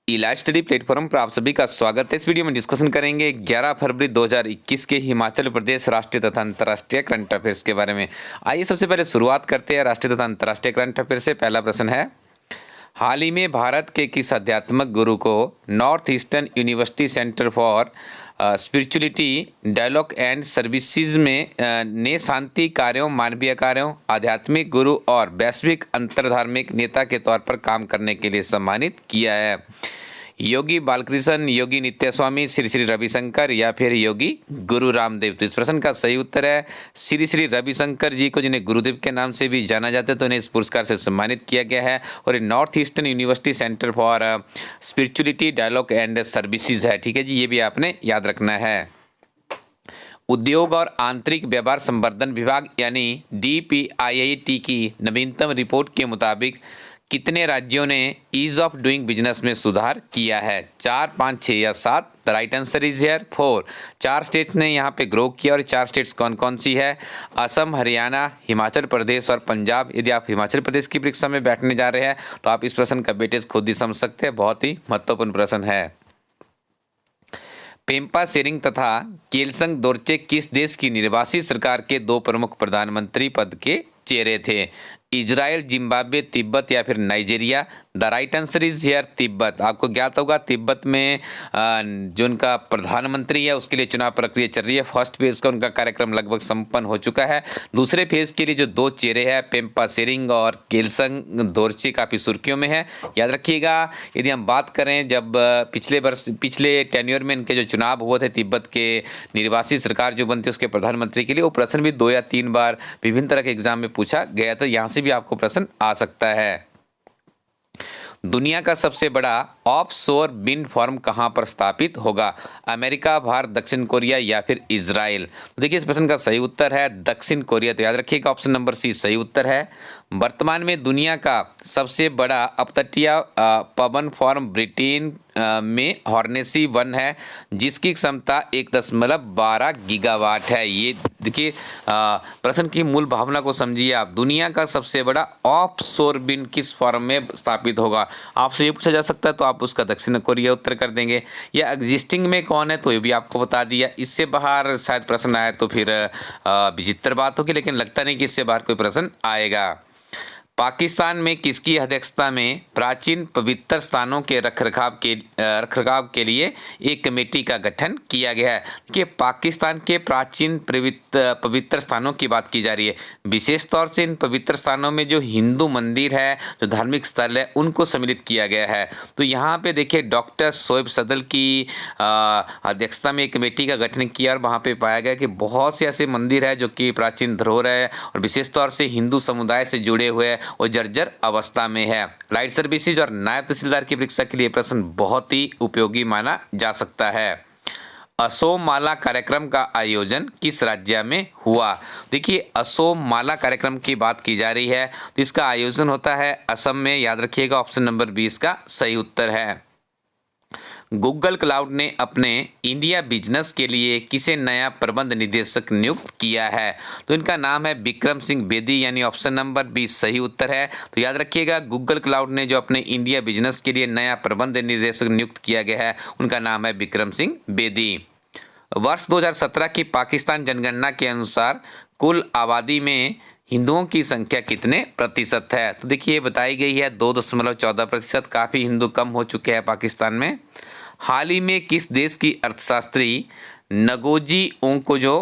इलाज study platform पर आप सभी का स्वागत है। इस वीडियो में डिस्कशन करेंगे 11 फरवरी 2021 के हिमाचल प्रदेश राष्ट्रीय तथा अंतर्राष्ट्रीय करंट अफेयर्स के बारे में। आइए सबसे पहले शुरुआत करते हैं राष्ट्रीय तथा अंतर्राष्ट्रीय करंट अफेयर से। पहला प्रश्न है, हाल ही में भारत के किस आध्यात्मिक गुरु को north eastern university centre for spirituality dialogue and services में ने शांति कार्यों, मानवीय कार्यों, आध्यात्मिक गुरु और वैश्विक अंतर्धार्मिक नेता के तौर पर काम करने के लिए सम्मानित किया है? योगी बालकृष्ण, योगी नित्य स्वामी, श्री श्री रविशंकर या फिर योगी गुरु रामदेव? तो इस प्रश्न का सही उत्तर है श्री श्री रविशंकर जी को, जिन्हें गुरुदेव के नाम से भी जाना जाता है, तो इन्हें इस पुरस्कार से सम्मानित किया गया है। और ये north eastern university centre for spirituality dialogue and services है। ठीक है जी, ये भी आपने याद रखना है। उद्योग और आंतरिक व्यापार संवर्धन विभाग यानी DPIIT की नवीनतम रिपोर्ट के मुताबिक कितने राज्यों ने ईज ऑफ डूइंग बिजनेस में सुधार किया है? 4, 5, 6 या 7? The right answer is here 4। 4 states ने यहाँ पे ग्रो किया। और 4 स्टेट्स कौन कौन सी है? असम, हरियाणा, हिमाचल प्रदेश और पंजाब। यदि आप हिमाचल प्रदेश की परीक्षा में बैठने जा रहे हैं तो आप इस प्रश्न का वेटेज खुद ही समझ सकते हैं, बहुत ही महत्वपूर्ण प्रश्न है। पेम्पा सेरिंग तथा केलसंग दोरचे किस देश की निर्वासित सरकार के 2 प्रमुख प्रधानमंत्री पद के चेहरे थे? इजराइल, जिम्बाब्वे, तिब्बत या फिर Nigeria? The right answer is here Tibet. आपको ज्ञात होगा तिब्बत में जो उनका प्रधानमंत्री है उसके लिए चुनाव प्रक्रिया चल रही है। फर्स्ट फेज का उनका कार्यक्रम लगभग संपन्न हो चुका है। दूसरे फेज के लिए जो 2 चेहरे हैं पेम्पा सेरिंग और केलसंग दोरचे काफ़ी सुर्खियों में है, याद रखिएगा। यदि हम बात करें जब पिछले टेन्योर में इनके जो चुनाव हुए थे तिब्बत के निर्वासित सरकार जो बनती है उसके प्रधानमंत्री के लिए, वो प्रश्न भी 2 या 3 बार विभिन्न तरह के एग्जाम में पूछा गया था। यहाँ से भी आपको प्रश्न आ सकता है। दुनिया का सबसे बड़ा ऑफशोर विंड फार्म कहां पर स्थापित होगा? अमेरिका, भारत, दक्षिण कोरिया या फिर इजराइल? तो देखिए इस प्रश्न का सही उत्तर है दक्षिण कोरिया। तो याद रखिएगा ऑप्शन नंबर सी सही उत्तर है। वर्तमान में दुनिया का सबसे बड़ा अपतटीय पवन फार्म ब्रिटेन में हॉर्नेसी 1 है, जिसकी क्षमता 1.12 गीगावाट है। ये देखिए प्रश्न की मूल भावना को समझिए आप। दुनिया का सबसे बड़ा ऑफशोर विंड किस फार्म में स्थापित होगा? आपसे ये पूछा जा सकता है तो आप उसका दक्षिण कोरिया उत्तर कर देंगे। या एग्जिस्टिंग में कौन है तो ये भी आपको बता दिया। इससे बाहर शायद प्रश्न आए तो फिर विचित्र बात होगी, लेकिन लगता नहीं कि इससे बाहर कोई प्रश्न आएगा। पाकिस्तान में किसकी अध्यक्षता में प्राचीन पवित्र स्थानों के रखरखाव के लिए एक कमेटी का गठन किया गया है? कि पाकिस्तान के प्राचीन पवित्र स्थानों की बात की जा रही है। विशेष तौर से इन पवित्र स्थानों में जो हिंदू मंदिर है, जो धार्मिक स्थल है, उनको सम्मिलित किया गया है। तो यहाँ पे देखिए डॉक्टर शोएब सदल की अध्यक्षता में एक कमेटी का गठन किया और वहाँ पे पाया गया कि बहुत से ऐसे मंदिर है जो कि प्राचीन धरोहर है और विशेष तौर से हिंदू समुदाय से जुड़े हुए और जर्जर अवस्था में है। लाइट सर्विसेज और नायब तहसीलदार की परीक्षा के लिए प्रश्न बहुत ही उपयोगी माना जा सकता है। असोम माला कार्यक्रम का आयोजन किस राज्य में हुआ? देखिए असोम माला कार्यक्रम की बात की जा रही है तो इसका आयोजन होता है असम में। याद रखिएगा ऑप्शन नंबर 20 का सही उत्तर है। गूगल क्लाउड ने अपने इंडिया बिजनेस के लिए किसे नया प्रबंध निदेशक नियुक्त किया है? तो इनका नाम है विक्रम सिंह बेदी, यानी ऑप्शन नंबर 20 सही उत्तर है। तो याद रखिएगा गूगल क्लाउड ने जो अपने इंडिया बिजनेस के लिए नया प्रबंध निदेशक नियुक्त किया गया है उनका नाम है विक्रम सिंह बेदी। वर्ष 2017 की पाकिस्तान जनगणना के अनुसार कुल आबादी में हिंदुओं की संख्या कितने प्रतिशत है? तो देखिए बताई गई है 2.14%। काफ़ी हिंदू कम हो चुके हैं पाकिस्तान में। हाल ही में किस देश की अर्थशास्त्री नगोजी ओंकोजो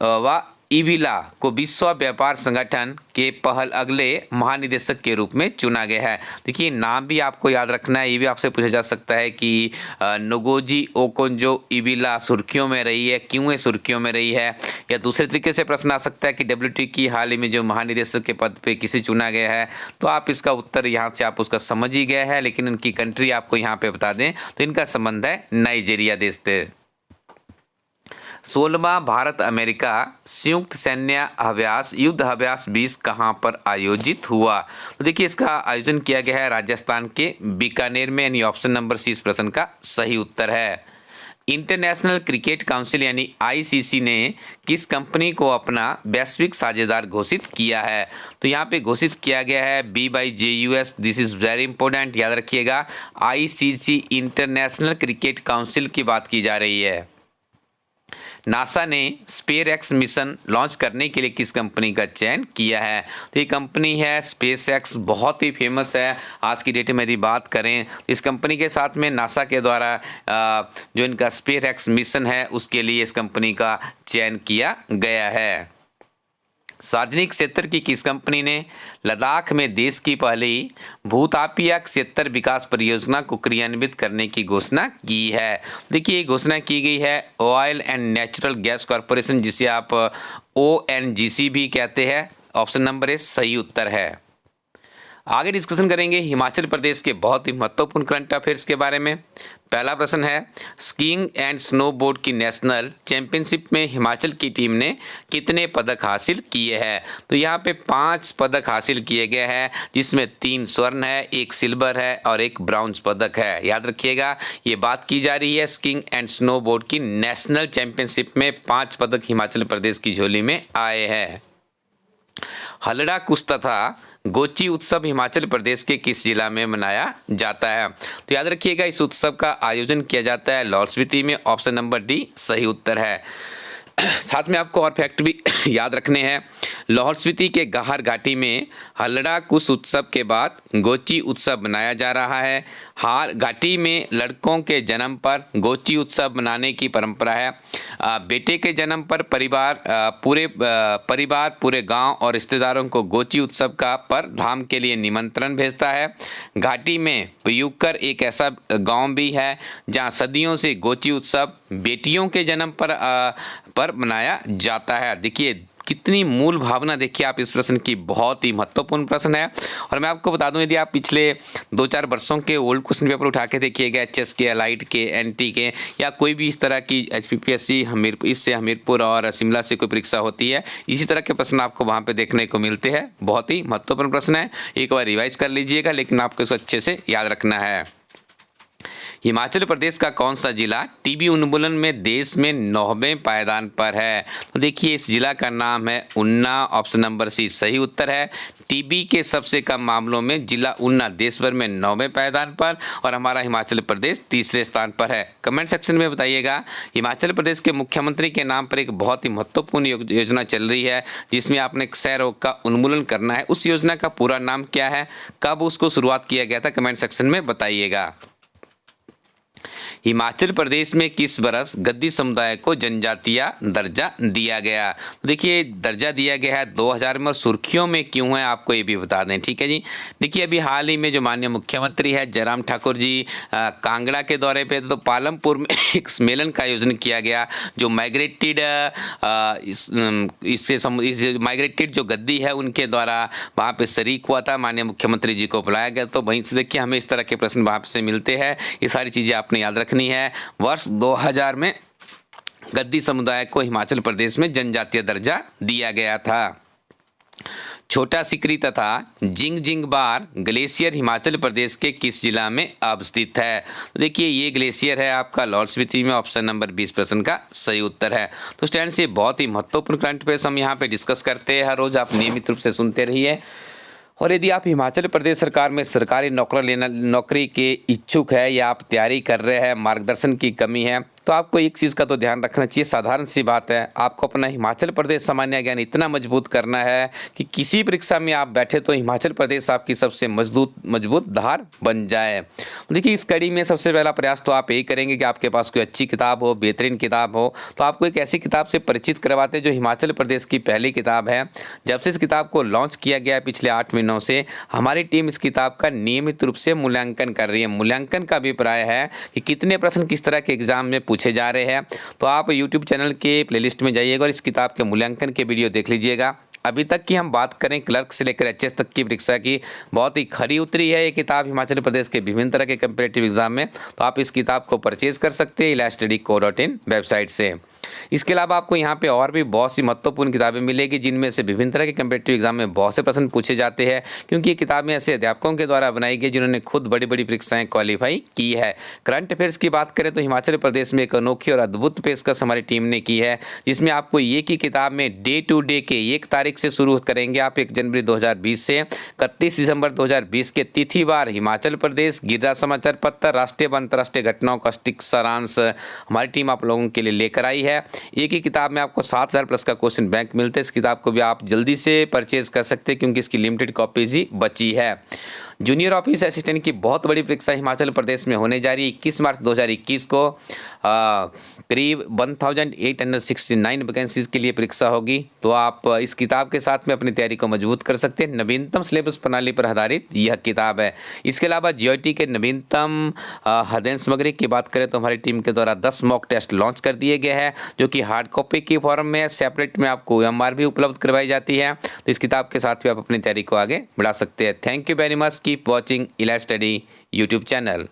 व इविला को विश्व व्यापार संगठन के पहल अगले महानिदेशक के रूप में चुना गया है? देखिए नाम भी आपको याद रखना है। ये भी आपसे पूछा जा सकता है कि नगोजी ओकोंजो इविला सुर्खियों में रही है, क्यों ये सुर्खियों में रही है? या दूसरे तरीके से प्रश्न आ सकता है कि WTO की हाल ही में जो महानिदेशक के पद पे किसे चुना गया है? तो आप इसका उत्तर यहाँ से आप उसका समझ ही गए हैं, लेकिन इनकी कंट्री आपको यहाँ पे बता दें तो इनका संबंध है नाइजीरिया देश से। 16वां भारत अमेरिका संयुक्त सैन्य अभ्यास युद्ध अभ्यास 20 कहां पर आयोजित हुआ? तो देखिए इसका आयोजन किया गया है राजस्थान के बीकानेर में, यानी ऑप्शन नंबर सी इस प्रश्न का सही उत्तर है। इंटरनेशनल क्रिकेट काउंसिल यानी आईसीसी ने किस कंपनी को अपना वैश्विक साझेदार घोषित किया है? तो यहाँ पे घोषित किया गया है BYJUS। This is very important, याद रखिएगा। आईसीसी इंटरनेशनल क्रिकेट काउंसिल की बात की जा रही है। नासा ने स्पेसएक्स मिशन लॉन्च करने के लिए किस कंपनी का चयन किया है? तो ये कंपनी है स्पेसएक्स, बहुत ही फेमस है आज की डेट में। यदि बात करें इस कंपनी के साथ में नासा के द्वारा जो इनका स्पेसएक्स मिशन है उसके लिए इस कंपनी का चयन किया गया है। सार्वजनिक क्षेत्र की किस कंपनी ने लद्दाख में देश की पहली भूतापीय क्षेत्र विकास परियोजना को क्रियान्वित करने की घोषणा की है? देखिए, ये घोषणा की गई है oil and natural gas corporation, जिसे आप ONGC भी कहते हैं। ऑप्शन नंबर ए सही उत्तर है। आगे डिस्कशन करेंगे हिमाचल प्रदेश के बहुत ही महत्वपूर्ण करंट अफेयर्स के बारे में। पहला प्रश्न है, स्कीइंग एंड स्नोबोर्ड की नेशनल चैंपियनशिप में हिमाचल की टीम ने कितने पदक हासिल किए हैं? तो यहाँ पे 5 पदक हासिल किए गए हैं, जिसमें 3 स्वर्ण है, 1 सिल्वर है और 1 ब्राउन्ज पदक है। याद रखिएगा, ये बात की जा रही है स्कीइंग एंड स्नोबोर्ड की नेशनल चैंपियनशिप में 5 पदक हिमाचल प्रदेश की झोली में आए हैं। हलड़ा कुश तथा गोची उत्सव हिमाचल प्रदेश के किस जिला में मनाया जाता है? तो याद रखिएगा, इस उत्सव का आयोजन किया जाता है लाहौल स्पीति में। ऑप्शन नंबर डी सही उत्तर है। साथ में आपको और फैक्ट भी याद रखने हैं। लाहौल स्पीति के गाहर घाटी में हलड़ा कुश उत्सव के बाद गोची उत्सव मनाया जा रहा है। हाल घाटी में लड़कों के जन्म पर गोची उत्सव मनाने की परंपरा है। बेटे के जन्म पर परिवार पूरे गांव और रिश्तेदारों को गोची उत्सव पर धाम के लिए निमंत्रण भेजता है। घाटी में पयुक्कर एक ऐसा गांव भी है जहां सदियों से गोची उत्सव बेटियों के जन्म पर मनाया जाता है। देखिए कितनी मूल भावना, देखिए आप इस प्रश्न की, बहुत ही महत्वपूर्ण प्रश्न है। और मैं आपको बता दूं, यदि आप पिछले 2-4 वर्षों के ओल्ड क्वेश्चन पेपर उठा के देखिएगा, HS के, एलाइट के, NT के, या कोई भी इस तरह की HPPSC इससे हमीरपुर और शिमला से कोई परीक्षा होती है, इसी तरह के प्रश्न आपको वहाँ पे देखने को मिलते हैं। बहुत ही महत्वपूर्ण प्रश्न है, एक बार रिवाइज कर लीजिएगा, लेकिन आपको इसको अच्छे से याद रखना है। हिमाचल प्रदेश का कौन सा जिला टीबी उन्मूलन में देश में 9वें पायदान पर है? तो देखिए, इस जिला का नाम है ऊना। ऑप्शन नंबर सी सही उत्तर है। टीबी के सबसे कम मामलों में जिला ऊना देश भर में 9वें पायदान पर, और हमारा हिमाचल प्रदेश तीसरे स्थान पर है। कमेंट सेक्शन में बताइएगा। हिमाचल प्रदेश के मुख्यमंत्री के नाम पर एक बहुत ही महत्वपूर्ण योजना चल रही है, जिसमें आपने क्षय रोग का उन्मूलन करना है। उस योजना का पूरा नाम क्या है, कब उसको शुरुआत किया गया था? कमेंट सेक्शन में बताइएगा। हिमाचल प्रदेश में किस वर्ष गद्दी समुदाय को जनजातीय दर्जा दिया गया? देखिए, दर्जा दिया गया है 2000 में, और सुर्खियों में क्यों है आपको ये भी बता दें, ठीक है जी। देखिए, अभी हाल ही में जो माननीय मुख्यमंत्री है जयराम ठाकुर जी कांगड़ा के दौरे पे, तो पालमपुर में एक सम्मेलन का आयोजन किया गया, जो माइग्रेटेड माइग्रेटेड जो गद्दी है उनके द्वारा वहाँ पे शरीक हुआ था। माननीय मुख्यमंत्री जी को बुलाया गया, तो वहीं से देखिए हमें इस तरह के प्रश्न वहाँ से मिलते हैं। ये सारी चीज़ें आपने याद रखनी है। वर्ष 2000 में गद्दी समुदाय को हिमाचल प्रदेश में जनजातीय दर्जा दिया गया था। छोटा सिकरी तथा जिंग बार ग्लेशियर हिमाचल प्रदेश के किस जिला में अवस्थित है? देखिए, ये ग्लेशियर है आपका लाहौल स्पीति में। ऑप्शन नंबर 20 प्रश्न का सही उत्तर है। तो स्टूडेंट्स, से बहुत ही महत्वपूर्ण करंट अफेयर्स हम यहाँ पे डिस्कस करते हैं हर रोज, आप नियमित रूप से सुनते रहिए। और यदि आप हिमाचल प्रदेश सरकार में सरकारी नौकरी के इच्छुक है, या आप तैयारी कर रहे हैं, मार्गदर्शन की कमी है, तो आपको एक चीज़ का तो ध्यान रखना चाहिए। साधारण सी बात है, आपको अपना हिमाचल प्रदेश सामान्य ज्ञान इतना मजबूत करना है कि किसी परीक्षा में आप बैठे तो हिमाचल प्रदेश आपकी सबसे मजबूत धार बन जाए। देखिए, इस कड़ी में सबसे पहला प्रयास तो आप यही करेंगे कि आपके पास कोई अच्छी किताब हो, बेहतरीन किताब हो, तो आपको एक ऐसी किताब से परिचित करवाते हैं जो हिमाचल प्रदेश की पहली किताब है। जब से इस किताब को लॉन्च किया गया पिछले 8 महीनों से, हमारी टीम इस किताब का नियमित रूप से मूल्यांकन कर रही है। मूल्यांकन का अभिप्राय है कि कितने प्रश्न किस तरह के एग्जाम में पूछे जा रहे हैं। तो आप YouTube चैनल के प्लेलिस्ट में जाइएगा और इस किताब के मूल्यांकन के वीडियो देख लीजिएगा। अभी तक की हम बात करें क्लर्क से लेकर एचएस तक की परीक्षा की, बहुत ही खरी उतरी है ये किताब हिमाचल प्रदेश के विभिन्न तरह के कंपेटिटिव एग्जाम में। तो आप इस किताब को परचेज कर सकते हैं elaststudy.co.in वेबसाइट से। इसके अलावा आपको यहाँ पे और भी बहुत सी महत्वपूर्ण किताबें मिलेगी जिनमें से विभिन्न तरह के कंपेटिटिव एग्जाम में बहुत से प्रश्न पूछे जाते हैं, क्योंकि ये किताबें ऐसे अध्यापकों के द्वारा बनाई गई जिन्होंने खुद बड़ी बड़ी परीक्षाएं क्वालिफाई की है। करंट अफेयर्स की बात करें तो हिमाचल प्रदेश में एक अनोखी और अद्भुत पेशकश हमारी टीम ने की है, जिसमें आपको ये की किताब में डे टू डे के 1 तारीख से शुरू करेंगे आप 1 जनवरी 2020 से 31 दिसंबर 2020 के तिथिवार हिमाचल प्रदेश गिरिराज समाचार पत्र राष्ट्रीय व अंतर्राष्ट्रीय घटनाओं का सटीक सारांश हमारी टीम आप लोगों के लिए लेकर आई है। एक ही किताब में आपको 7000 प्लस का क्वेश्चन बैंक मिलते हैं। इस किताब को भी आप जल्दी से परचेज कर सकते हैं क्योंकि इसकी लिमिटेड कॉपीज ही बची है। जूनियर ऑफिस असिस्टेंट की बहुत बड़ी परीक्षा हिमाचल प्रदेश में होने जा रही है। 21 मार्च 2021 को करीब 1869 वैकेंसीज के लिए परीक्षा होगी। तो आप इस किताब के साथ में अपनी तैयारी को मजबूत कर सकते हैं। नवीनतम सिलेबस प्रणाली पर आधारित यह किताब है। इसके अलावा जीओटी के नवीनतम अध्ययन सामग्री की बात करें तो हमारी टीम के द्वारा 10 मॉक टेस्ट लॉन्च कर दिए गए हैं, जो कि हार्ड कॉपी की फॉर्म में सेपरेट में आपको OMR भी उपलब्ध करवाई जाती है। तो इस किताब के साथ भी आप अपनी तैयारी को आगे बढ़ा सकते हैं। Thank you very much. Keep watching इलास्टडी यूट्यूब चैनल।